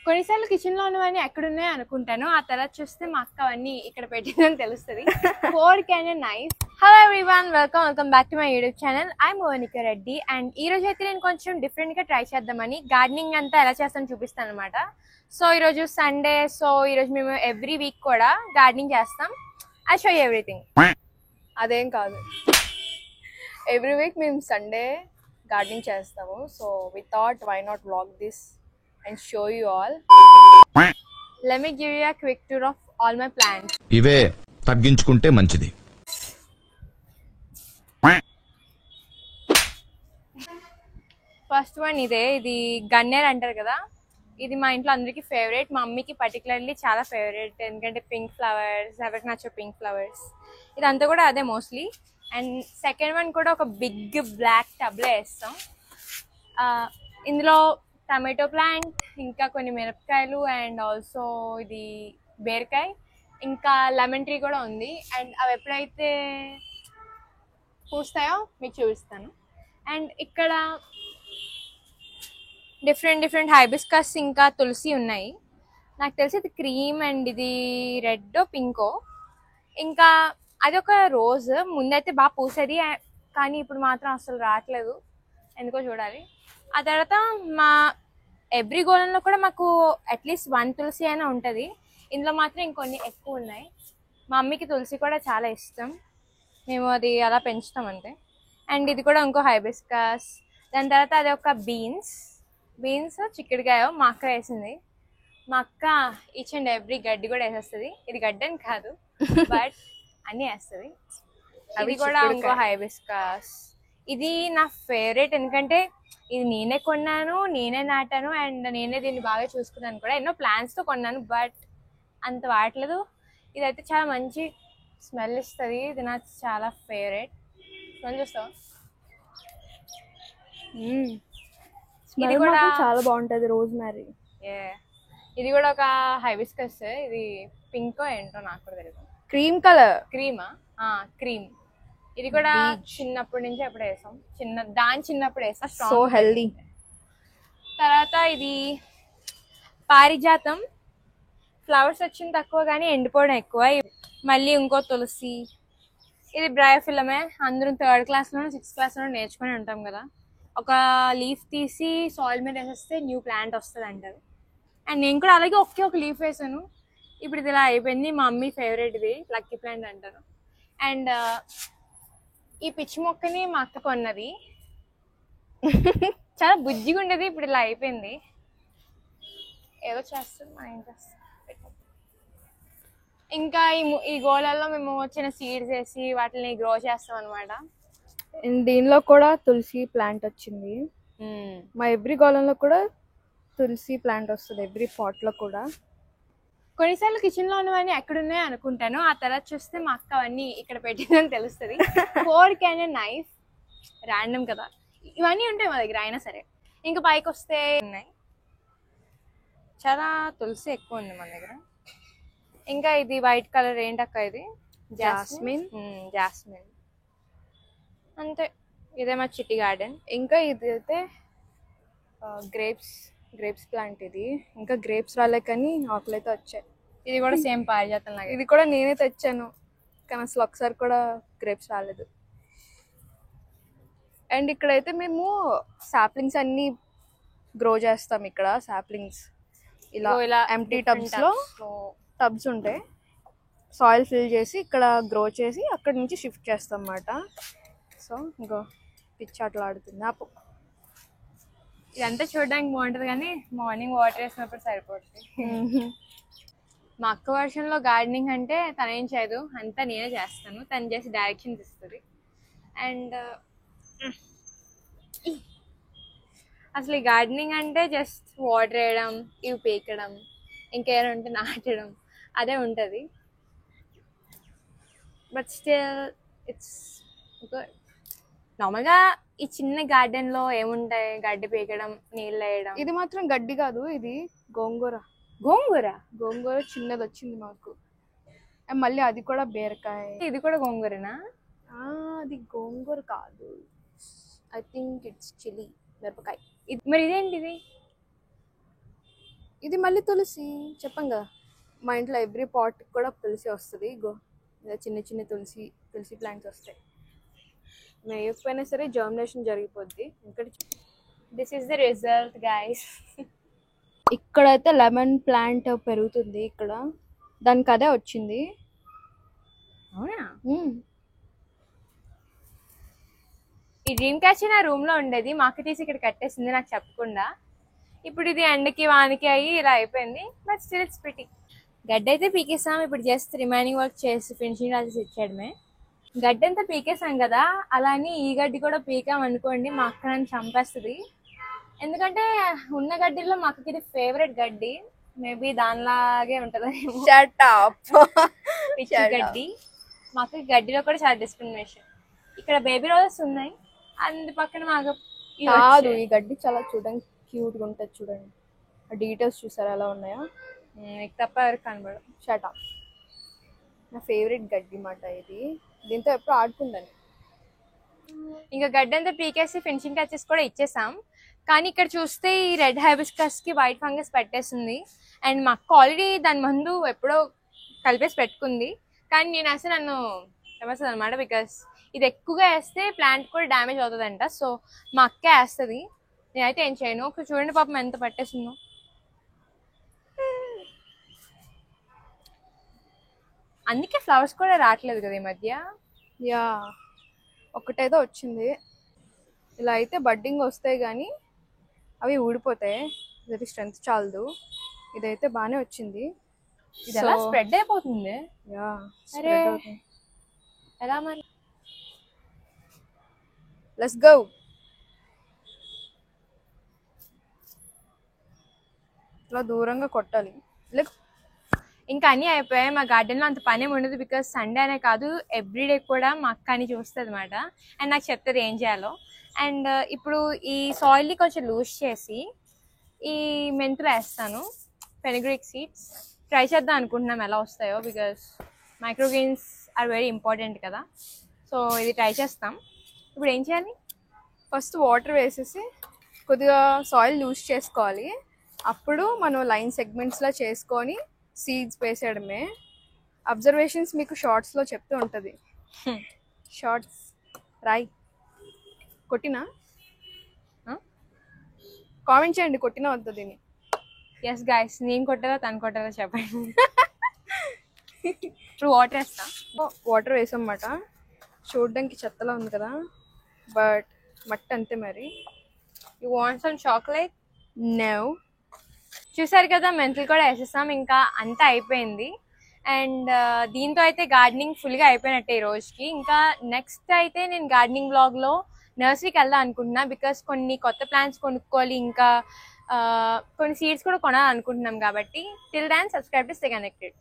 కొన్నిసార్లు కిచెన్ లో ఉన్నవన్నీ ఎక్కడున్నాయో అనుకుంటాను, ఆ తర్వాత చూస్తే మా అక్క అవన్నీ ఇక్కడ పెట్టిందని తెలుస్తుంది. ఫోర్ క్యాన్ knife. Hello everyone, welcome back to my YouTube channel. I'm Monika Reddy. And ఈ రోజు అయితే నేను కొంచెం డిఫరెంట్ గా ట్రై చేద్దామని గార్డెనింగ్ అంతా ఎలా చేస్తానో చూపిస్తాను అనమాట. సో ఈరోజు సండే, సో ఈరోజు మేము ఎవ్రీ వీక్ కూడా గార్డెనింగ్ చేస్తాం. I show you everything. అదేం కాదు, ఎవ్రీ వీక్ మేము సండే గార్డెనింగ్ చేస్తాము. So we thought why not vlog this and show you all. Let me give you a quick tour of all my plants. ఇవే తగ్గించుకుంటే మంచిది. First one ఇది గన్నేర్ అంటారు కదా. ఇది మా ఇంట్లో అందరికి ఫేవరెట్, మా మమ్మీకి పర్టికులర్లీ చాలా ఫేవరెట్. ఎందుకంటే పింక్ ఫ్లవర్స్, ఎవరికి నచ్చో పింక్ ఫ్లవర్స్, ఇదంతా కూడా అదే మోస్ట్లీ. అండ్ సెకండ్ వన్ కూడా ఒక బిగ్ బ్లాక్ టబ్లో వేస్తాం. ఇందులో టమాటో ప్లాంట్, ఇంకా కొన్ని మిరపకాయలు, అండ్ ఆల్సో ఇది బీరకాయ, ఇంకా లెమన్ ట్రీ కూడా ఉంది. అండ్ అవి ఎప్పుడైతే పూస్తాయో మీకు చూపిస్తాను. అండ్ ఇక్కడ డిఫరెంట్ హైబిస్కస్ ఇంకా తులసి ఉన్నాయి. నాకు తెలిసి ఇది క్రీమ్ అండ్ ఇది రెడ్ పింకో. ఇంకా అదొక రోజ్, ముందైతే బాగా పూసేది కానీ ఇప్పుడు మాత్రం అసలు రావట్లేదు, ఎందుకో చూడాలి. ఆ తర్వాత మా ఎవ్రీ గోళంలో కూడా మాకు అట్లీస్ట్ 1 తులసి అయినా ఉంటుంది. ఇందులో మాత్రం ఇంకొన్ని ఎక్కువ ఉన్నాయి. మా మమ్మీకి తులసి కూడా చాలా ఇష్టం, మేము అది అలా పెంచుతాం అంతే. అండ్ ఇది కూడా ఇంకో హైబిస్కస్. దాని తర్వాత అది ఒక బీన్స్ చిక్కుడుకాయ మా అక్క వేసింది. మా అక్క ఈచ్ అండ్ ఎవ్రీ గడ్డి కూడా వేసేస్తుంది. ఇది గడ్డి అని కాదు, బట్ అన్నీ వేస్తుంది. ఇది కూడా ఇంకో హైబిస్కస్. ఇది నా ఫేవరెట్, ఎందుకంటే ఇది నేనే కొన్నాను, నేనే నాటాను, అండ్ నేనే దీన్ని బాగా చూసుకున్నాను కూడా. ఎన్నో ప్లాన్స్తో కొన్నాను, బట్ అంత వాడలేదు. ఇదైతే చాలా మంచి స్మెల్ ఇస్తుంది, ఇది నాకు చాలా ఫేవరెట్. స్మెల్ చూస్తావా? ఇది కూడా చాలా బాగుంటుంది, రోజ్ మ్యారీ. ఇది కూడా ఒక హైబిస్కస్. ఇది పింకో ఏంటో నాకు కూడా తెలియదు. Cream colour. క్రీమా? క్రీమ్. ఇది కూడా చిన్నప్పటి నుంచి ఎప్పుడు వేసాం, చిన్నప్పుడు వేసాం. So healthy. తర్వాత ఇది పారిజాతం. ఫ్లవర్స్ వచ్చింది తక్కువ కానీ ఎండిపోవడం ఎక్కువ. మళ్ళీ ఇంకో తులసి. ఇది బ్రయోఫిలమే. అందరం 3rd క్లాస్లోనో 6th క్లాస్లోనో నేర్చుకొని ఉంటాం కదా, ఒక లీఫ్ తీసి సాయిల్ మీద వేసేస్తే న్యూ ప్లాంట్ వస్తుంది అంటారు. అండ్ నేను కూడా అలాగే ఒక లీఫ్ వేసాను, ఇప్పుడు ఇది ఇలా అయిపోయింది. మా మమ్మీ ఫేవరెట్ ఇది, లక్కీ ప్లాంట్ అంటారు. అండ్ ఈ పిచ్చి మొక్కని మా అక్క కొన్నది, చాలా బుజ్జిగా ఉండేది, ఇప్పుడు ఇలా అయిపోయింది. ఏదో చేస్తుంది, మనం ఏం చేస్తాం. ఇంకా ఈ గోళాల్లో మేము చిన్న సీడ్స్ వేసి వాటిని గ్రో చేస్తాం అనమాట. దీనిలో కూడా తులసి ప్లాంట్ వచ్చింది. మా ఎవ్రీ గోళంలో కూడా తులసి ప్లాంట్ వస్తుంది, ఎవ్రీ పాట్లో కూడా. కొన్నిసార్లు కిచెన్ లో ఉన్నవన్నీ ఎక్కడున్నాయో అనుకుంటాను, ఆ తర్వాత చూస్తే మా అక్క అవన్నీ ఇక్కడ పెట్టిందని తెలుస్తుంది. 4 క్యాన్ నైఫ్, ర్యాండమ్ కదా, ఇవన్నీ ఉంటాయి మా దగ్గర అయినా సరే. ఇంకా పైకి వస్తే ఉన్నాయి, చాలా తులసి ఎక్కువ ఉంది మన దగ్గర. ఇంకా ఇది వైట్ కలర్ ఏంటక్క? ఇది జాస్మిన్. అంతే, ఇదే మా చిట్టి గార్డెన్. ఇంకా ఇది అయితే గ్రేప్స్ ప్లాంట్. ఇది ఇంకా గ్రేప్స్ రాలే కానీ ఆకులు అయితే వచ్చాయి. ఇది కూడా సేమ్ పారిజాతం లాగా. ఇది కూడా నేనే తెచ్చాను కానీ అసలు ఒకసారి కూడా గ్రేప్స్ రాలేదు. అండ్ ఇక్కడైతే మేము సాప్లింగ్స్ అన్ని గ్రో చేస్తాం. ఇక్కడ సాప్లింగ్స్ ఇలా ఎంటీ టబ్స్ ఉంటాయి, సాయిల్ ఫిల్ చేసి ఇక్కడ గ్రో చేసి అక్కడ నుంచి షిఫ్ట్ చేస్తాం అన్నమాట. సో ఇంకో పిచ్చి అట్లా ఆడుతుంది. ఇదంతా చూడడానికి బాగుంటుంది కానీ మార్నింగ్ వాటర్ వేసినప్పుడు సరిపోతుంది. మా అక్క వర్షన్లో గార్డెనింగ్ అంటే తనేం చేయదు, అంతా నేనే చేస్తాను. తను చేసి డైరెక్షన్స్ ఇస్తుంది. అండ్ అసలు ఈ గార్డెనింగ్ అంటే జస్ట్ వాటర్ వేయడం, ఇవి పీకడం, ఇంకేమైనా ఉంటే నాటడం, అదే ఉంటుంది. But still it's good. నార్మల్గా ఈ చిన్న గార్డెన్లో ఏముంటాయి? గడ్డి పీకడం, నీళ్ళు వేయడం. ఇది మాత్రం గడ్డి కాదు, ఇది గోంగూర చిన్నది వచ్చింది మాకు. మళ్ళీ అది కూడా బీరకాయ. ఇది కూడా గోంగూరనా? అది గోంగూర కాదు, ఐ థింక్ ఇట్స్ చిల్లీ, మిరపకాయ. మరి ఇదేంటిది? ఇది మళ్ళీ తులసి చెప్పాం కదా, మా ఇంట్లో ఎవ్రీ పాట్ కూడా తులసి వస్తుంది. గో ఇలా చిన్న చిన్న తులసి ప్లాంట్స్ వస్తాయి. వేయకపోయినా సరే జర్మినేషన్ జరిగిపోద్ది. This is the result guys. ఇక్కడైతే లెమన్ ప్లాంట్ పెరుగుతుంది. ఇక్కడ దానికి అదే వచ్చింది. అవునా? ఈ డ్రీమ్ క్యాచ్ నా రూమ్ లో ఉండేది, మా అక్క తీసి ఇక్కడ కట్టేసింది నాకు చెప్పకుండా. ఇప్పుడు ఇది ఎండకి వానికి అయ్యి ఇలా అయిపోయింది. But still it's pretty. గడ్డ అయితే పీకేసాం. ఇప్పుడు జస్ట్ రిమైనింగ్ వర్క్ చేసి ఫినిషింగ్ రాసి ఇచ్చాడమే. గడ్డ అంతా పీకేసాం కదా, అలా అని ఈ గడ్డి కూడా పీకాం అనుకోండి మా అక్క నన్ను చంపేస్తుంది. ఎందుకంటే ఉన్న గడ్డిలో మా అక్కకి ఇది ఫేవరెట్ గడ్డి. మేబీ దానిలాగే ఉంటుంది పిచ్చి గడ్డి. మా అక్కకి గడ్డిలో కూడా చాలా డిస్క్రిమినేషన్. ఇక్కడ బేబీ రోజెస్ ఉన్నాయి, అందు పక్కన మాకు కాదు. ఈ గడ్డి చాలా చూడడానికి క్యూట్ గా ఉంటుంది. చూడండి ఆ డీటెయిల్స్ చూసారా ఎలా ఉన్నాయో. నీకు తప్ప ఎవరికి కనబడదు. షటా. నా ఫేవరెట్ గడ్డి మాట ఇది. దీంతో ఎప్పుడు ఆడుకుందని. ఇంకా గడ్డి అంతా పీకేసి ఫినిషింగ్ టచెస్ కూడా ఇచ్చేసాం. కానీ ఇక్కడ చూస్తే ఈ రెడ్ హైబిస్కస్ కి వైట్ ఫంగస్ పెట్టేసింది. అండ్ మా అక్క ఆల్రెడీ దాని ముందు ఎప్పుడో కలిపేసి పెట్టుకుంది. కానీ నేను వేస్తే నన్ను ఏమవుతుంది అనమాట, బికాస్ ఇది ఎక్కువగా వేస్తే ప్లాంట్ కూడా డ్యామేజ్ అవుతుందంట. సో మా అక్క వేస్తుంది, నేనైతే ఏం చేయను. ఒక చూడండి పాపం ఎంత పట్టేసిందో. అందుకే ఫ్లవర్స్ కూడా రావట్లేదు కదా ఈ మధ్య. యా, ఒకటేదో వచ్చింది. ఇలా అయితే బడ్డింగ్ వస్తాయి కానీ అవి ఊడిపోతాయి. ఇది స్ట్రెంత్ చాలదు. ఇదైతే బాగానే వచ్చింది. ఇది ఎలా స్ప్రెడ్ అయిపోతుంది. యా, అరే ఎలా మరి? Let's go. ఇలా దూరంగా కొట్టాలి. ఇంకా అన్నీ అయిపోయాయి. మా గార్డెన్లో అంత పని ఉండదు, బికాస్ సండే అనే కాదు ఎవ్రీడే కూడా మా అక్క అని చూస్తుంది అనమాట. అండ్ నాకు చెప్తుంది ఏం చేయాలో. అండ్ ఇప్పుడు ఈ సాయిల్ని కొంచెం లూజ్ చేసి ఈ మెంతులు వేస్తాను, ఫెనిగ్రిక్ సీడ్స్. ట్రై చేద్దాం అనుకుంటున్నాం ఎలా వస్తాయో, because microgreens are very important కదా. సో ఇది ట్రై చేస్తాం. ఇప్పుడు ఏం చేయాలి? ఫస్ట్ వాటర్ వేసేసి కొద్దిగా సాయిల్ లూజ్ చేసుకోవాలి. అప్పుడు మనం లైన్ సెగ్మెంట్స్లో చేసుకొని సీడ్స్ వేసేయడమే. అబ్జర్వేషన్స్ మీకు షార్ట్స్లో చెప్తూ ఉంటుంది. షార్ట్స్ రాయ్. కొట్టినా కామెంట్ చేయండి, కొట్టినా వద్దు దీన్ని. ఎస్ గైస్, నేను కొట్టారా తను కొట్టారా చెప్పండి. ఇప్పుడు వాటర్ వేస్తా. వాటర్ వేసామన్నమాట. చూడడానికి చెత్తలా ఉంది కదా, బట్ మట్టి అంతే మరి. You want some chocolate? No. చూసారు కదా, మెంతులు కూడా వేసేస్తాం. ఇంకా అంతా అయిపోయింది. అండ్ దీంతో అయితే గార్డెనింగ్ ఫుల్గా అయిపోయినట్టే ఈ రోజుకి. ఇంకా నెక్స్ట్ అయితే నేను గార్డెనింగ్ బ్లాగ్లో నర్సరీకి వెళ్దాం అనుకుంటున్నా, బికాస్ కొన్ని కొత్త ప్లాంట్స్ కొనుక్కోవాలి, ఇంకా కొన్ని సీడ్స్ కూడా కొనాలనుకుంటున్నాం. కాబట్టి till then subscribe to stay connected.